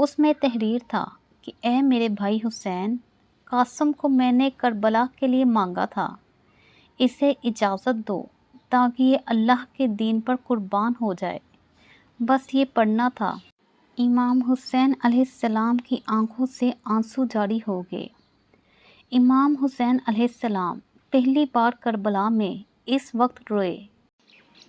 اس میں تحریر تھا کہ اے میرے بھائی حسین، قاسم کو میں نے کربلا کے لیے مانگا تھا، اسے اجازت دو تاکہ یہ اللہ کے دین پر قربان ہو جائے، بس یہ پڑھنا تھا۔ امام حسین علیہ السلام کی آنکھوں سے آنسو جاری ہو گئے۔ امام حسین علیہ السلام پہلی بار کربلا میں اس وقت روئے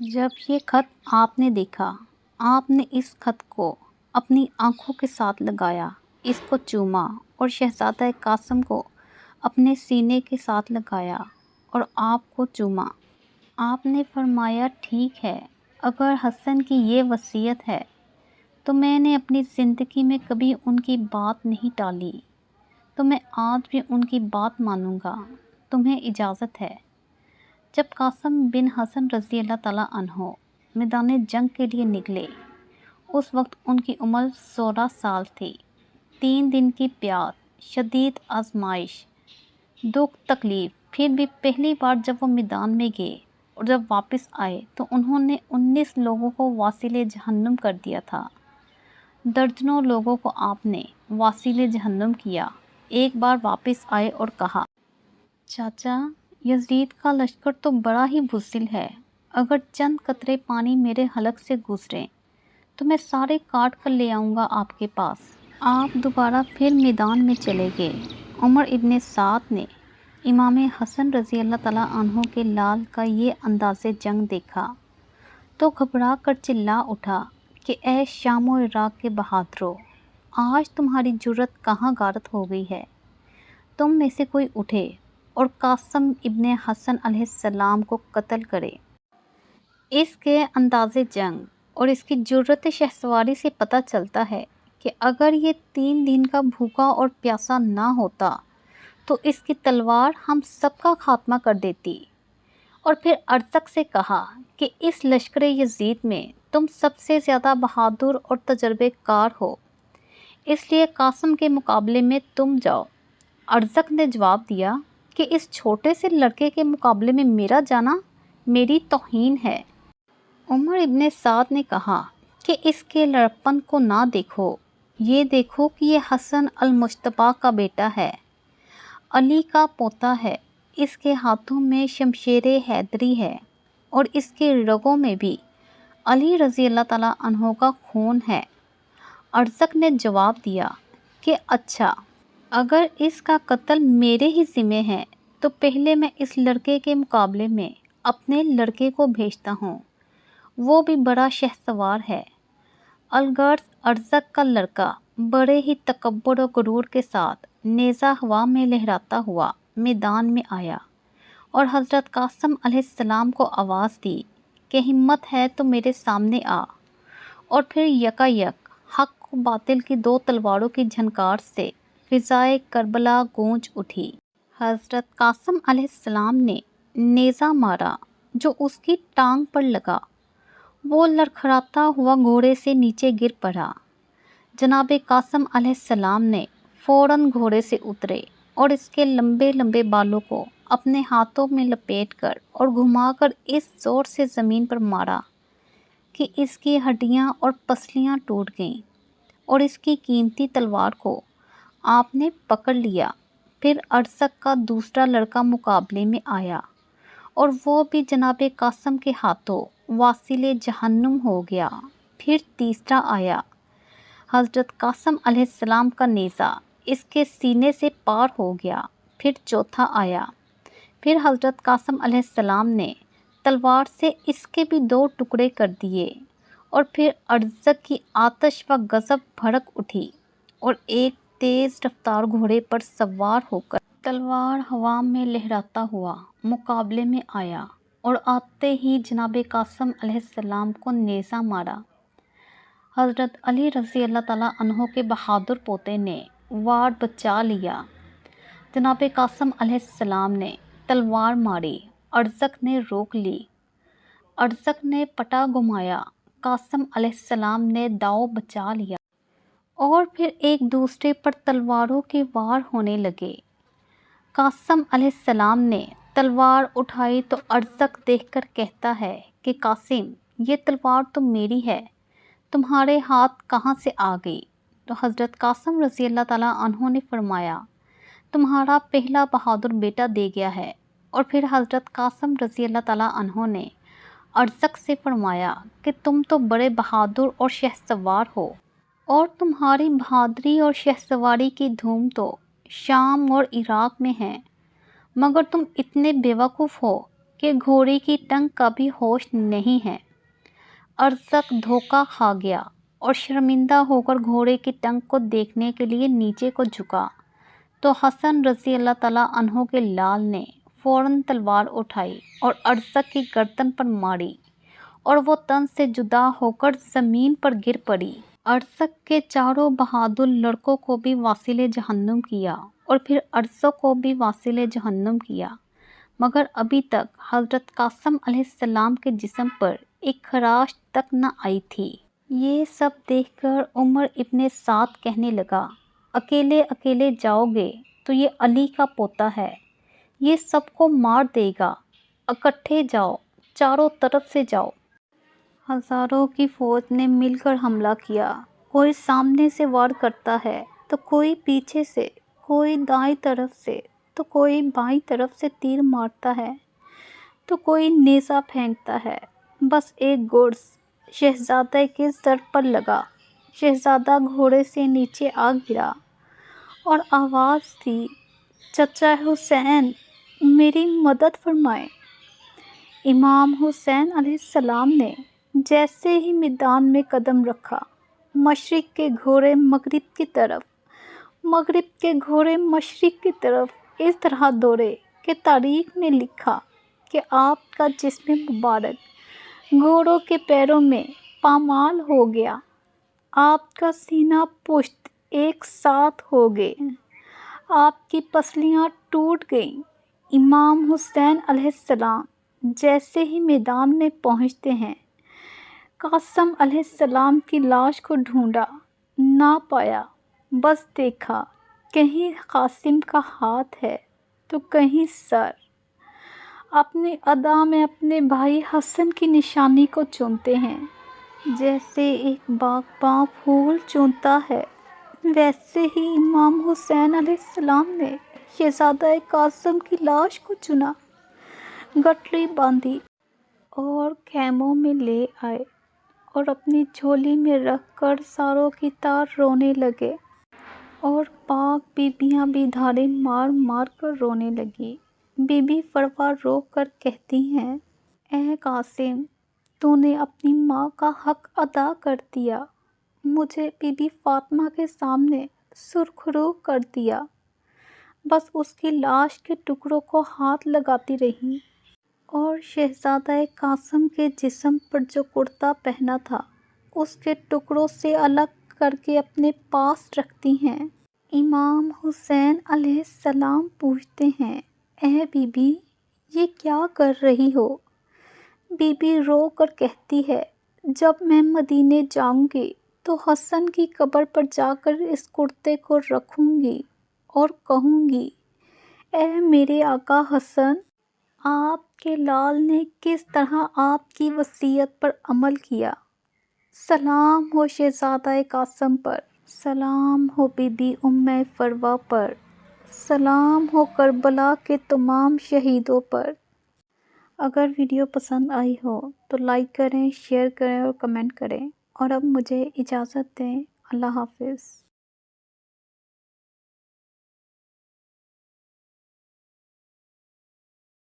جب یہ خط آپ نے دیکھا۔ آپ نے اس خط کو اپنی آنکھوں کے ساتھ لگایا، اس کو چوما اور شہزادہ قاسم کو اپنے سینے کے ساتھ لگایا اور آپ کو چوما۔ آپ نے فرمایا، ٹھیک ہے، اگر حسن کی یہ وصیت ہے تو میں نے اپنی زندگی میں کبھی ان کی بات نہیں ٹالی، تو میں آج بھی ان کی بات مانوں گا، تمہیں اجازت ہے۔ جب قاسم بن حسن رضی اللہ تعالیٰ عنہ میدان جنگ کے لیے نکلے، اس وقت ان کی عمر 16 سال تھی۔ 3 دن کی پیاس، شدید آزمائش، دکھ تکلیف، پھر بھی پہلی بار جب وہ میدان میں گئے اور جب واپس آئے تو انہوں نے 19 لوگوں کو واصل جہنم کر دیا تھا۔ درجنوں لوگوں کو آپ نے واصل جہنم کیا۔ ایک بار واپس آئے اور کہا، چاچا، یزید کا لشکر تو بڑا ہی بزدل ہے، اگر چند قطرے پانی میرے حلق سے گزریں تو میں سارے کاٹ کر لے آؤں گا آپ کے پاس۔ آپ دوبارہ پھر میدان میں چلے گئے۔ عمر ابن سعد نے امام حسن رضی اللہ تعالیٰ عنہ کے لال کا یہ انداز جنگ دیکھا تو گھبرا کر چلا اٹھا کہ اے شام و عراق کے بہادروں، آج تمہاری جرت کہاں غارت ہو گئی ہے؟ تم میں سے کوئی اٹھے اور قاسم ابن حسن علیہ السلام کو قتل کرے۔ اس کے انداز جنگ اور اس کی جرت شہسواری سے پتہ چلتا ہے کہ اگر یہ 3 دن کا بھوکا اور پیاسا نہ ہوتا تو اس کی تلوار ہم سب کا خاتمہ کر دیتی۔ اور پھر ارزق سے کہا کہ اس لشکر یزید میں تم سب سے زیادہ بہادر اور تجربے کار ہو، اس لیے قاسم کے مقابلے میں تم جاؤ۔ ارزق نے جواب دیا کہ اس چھوٹے سے لڑکے کے مقابلے میں میرا جانا میری توہین ہے۔ عمر ابن سعد نے کہا کہ اس کے لڑکپن کو نہ دیکھو، یہ دیکھو کہ یہ حسن المجتبیٰ کا بیٹا ہے، علی کا پوتا ہے، اس کے ہاتھوں میں شمشیر حیدری ہے اور اس کے رگوں میں بھی علی رضی اللہ تعالیٰ عنہ کا خون ہے۔ ارزق نے جواب دیا کہ اچھا، اگر اس کا قتل میرے ہی ذمہ ہے تو پہلے میں اس لڑکے کے مقابلے میں اپنے لڑکے کو بھیجتا ہوں، وہ بھی بڑا شہسوار ہے۔ الغرض ارزق کا لڑکا بڑے ہی تکبر و غرور کے ساتھ نیزہ ہوا میں لہراتا ہوا میدان میں آیا اور حضرت قاسم علیہ السلام کو آواز دی کہ ہمت ہے تو میرے سامنے آ، اور پھر یکا یک حق و باطل کی 2 تلواروں کی جھنکار سے فضائے کربلا گونج اٹھی۔ حضرت قاسم علیہ السلام نے نیزہ مارا جو اس کی ٹانگ پر لگا، وہ لڑکھڑاتا ہوا گھوڑے سے نیچے گر پڑا۔ جناب قاسم علیہ السلام نے فوراً گھوڑے سے اترے اور اس کے لمبے لمبے بالوں کو اپنے ہاتھوں میں لپیٹ کر اور گھما کر اس زور سے زمین پر مارا کہ اس کی ہڈیاں اور پسلیاں ٹوٹ گئیں، اور اس کی قیمتی تلوار کو آپ نے پکڑ لیا۔ پھر ارزق کا دوسرا لڑکا مقابلے میں آیا اور وہ بھی جناب قاسم کے ہاتھوں واصل جہنم ہو گیا۔ پھر تیسرا آیا، حضرت قاسم علیہ السلام کا نیزہ اس کے سینے سے پار ہو گیا۔ پھر چوتھا آیا، پھر حضرت قاسم علیہ السلام نے تلوار سے اس کے بھی 2 ٹکڑے کر دیے، اور پھر ارزق کی آتش و غضب بھڑک اٹھی اور ایک تیز رفتار گھوڑے پر سوار ہو کر تلوار ہوا میں لہراتا ہوا مقابلے میں آیا اور آتے ہی جناب قاسم علیہ السلام کو نیزہ مارا۔ حضرت علی رضی اللہ تعالیٰ عنہ کے بہادر پوتے نے وار بچا لیا۔ جناب قاسم علیہ السلام نے تلوار ماری، ارزق نے روک لی۔ ارزق نے پٹا گھمایا، قاسم علیہ السلام نے داؤ بچا لیا، اور پھر ایک دوسرے پر تلواروں کے وار ہونے لگے۔ قاسم علیہ السلام نے تلوار اٹھائی تو ارزق دیکھ کر کہتا ہے کہ قاسم، یہ تلوار تو میری ہے، تمہارے ہاتھ کہاں سے آ گئی؟ تو حضرت قاسم رضی اللہ تعالیٰ عنہ نے فرمایا تمہارا پہلا بہادر بیٹا دے گیا ہے۔ اور پھر حضرت قاسم رضی اللہ تعالیٰ عنہ نے ارزق سے فرمایا کہ تم تو بڑے بہادر اور شہسوار ہو، اور تمہاری بہادری اور شہسواری کی دھوم تو شام اور عراق میں ہے، مگر تم اتنے بیوقوف ہو کہ گھوڑے کی ٹنگ کا بھی ہوش نہیں ہے۔ ارزق دھوکہ کھا گیا اور شرمندہ ہو کر گھوڑے کی ٹنگ کو دیکھنے کے لیے نیچے کو جھکا تو حسن رضی اللہ تعالیٰ عنہ کے لال نے فوراً تلوار اٹھائی اور ارزق کی گردن پر ماری اور وہ تن سے جدا ہو کر زمین پر گر پڑی۔ ارزق کے چاروں بہادر لڑکوں کو بھی واصل جہنم کیا اور پھر ارزق کو بھی واصل جہنم کیا، مگر ابھی تک حضرت قاسم علیہ السلام کے جسم پر ایک خراش تک نہ آئی تھی۔ یہ سب دیکھ کر عمر ابن سعد کہنے لگا، اکیلے اکیلے جاؤ گے تو یہ علی کا پوتا ہے، یہ سب کو مار دے گا، اکٹھے جاؤ، چاروں طرف سے جاؤ۔ ہزاروں کی فوج نے مل کر حملہ کیا، کوئی سامنے سے وار کرتا ہے تو کوئی پیچھے سے، کوئی دائیں طرف سے تو کوئی بائیں طرف سے تیر مارتا ہے تو کوئی نیزہ پھینکتا ہے۔ بس ایک گرز شہزادہ کے سر پر لگا، شہزادہ گھوڑے سے نیچے آ گرا اور آواز دی، چچا حسین، میری مدد فرمائیں۔ امام حسین علیہ السلام نے جیسے ہی میدان میں قدم رکھا، مشرق کے گھوڑے مغرب کی طرف، مغرب کے گھوڑے مشرق کی طرف اس طرح دوڑے کہ تاریخ نے لکھا کہ آپ کا جسم مبارک گھوڑوں کے پیروں میں پامال ہو گیا، آپ کا سینہ پشت ایک ساتھ ہو گئے، آپ کی پسلیاں ٹوٹ گئیں۔ امام حسین علیہ السلام جیسے ہی میدان میں پہنچتے ہیں، قاسم علیہ السلام کی لاش کو ڈھونڈا، نہ پایا، بس دیکھا کہیں قاسم کا ہاتھ ہے تو کہیں سر۔ اپنی ادا میں اپنے بھائی حسن کی نشانی کو چومتے ہیں، جیسے ایک باغباں پھول چنتا ہے، ویسے ہی امام حسین علیہ السلام نے شہزادہ قاسم کی لاش کو چنا، گٹھڑی باندھی اور خیموں میں لے آئے اور اپنی جھولی میں رکھ کر ساروں کی طرح رونے لگے، اور پاک بیبیاں بھی دھارے مار مار کر رونے لگی۔ بی بی فروا رو کر کہتی ہیں، اے قاسم، تو نے اپنی ماں کا حق ادا کر دیا، مجھے بی بی فاطمہ کے سامنے سرخرو کر دیا، بس اس کی لاش کے ٹکڑوں کو ہاتھ لگاتی رہی، اور شہزادہ قاسم کے جسم پر جو کرتا پہنا تھا اس کے ٹکڑوں سے الگ کر کے اپنے پاس رکھتی ہیں۔ امام حسین علیہ السلام پوچھتے ہیں، اے بی بی، یہ کیا کر رہی ہو؟ بی بی رو کر کہتی ہے، جب میں مدینے جاؤں گی تو حسن کی قبر پر جا کر اس کرتے کو رکھوں گی اور کہوں گی، اے میرے آقا حسن، آپ کے لال نے کس طرح آپ کی وصیت پر عمل کیا۔ سلام ہو شہزادہ قاسم پر، سلام ہو بی بی ام فروا پر، سلام ہو کربلا کے تمام شہیدوں پر۔ اگر ویڈیو پسند آئی ہو تو لائک کریں، شیئر کریں اور کمنٹ کریں، اور اب مجھے اجازت دیں۔ اللہ حافظ۔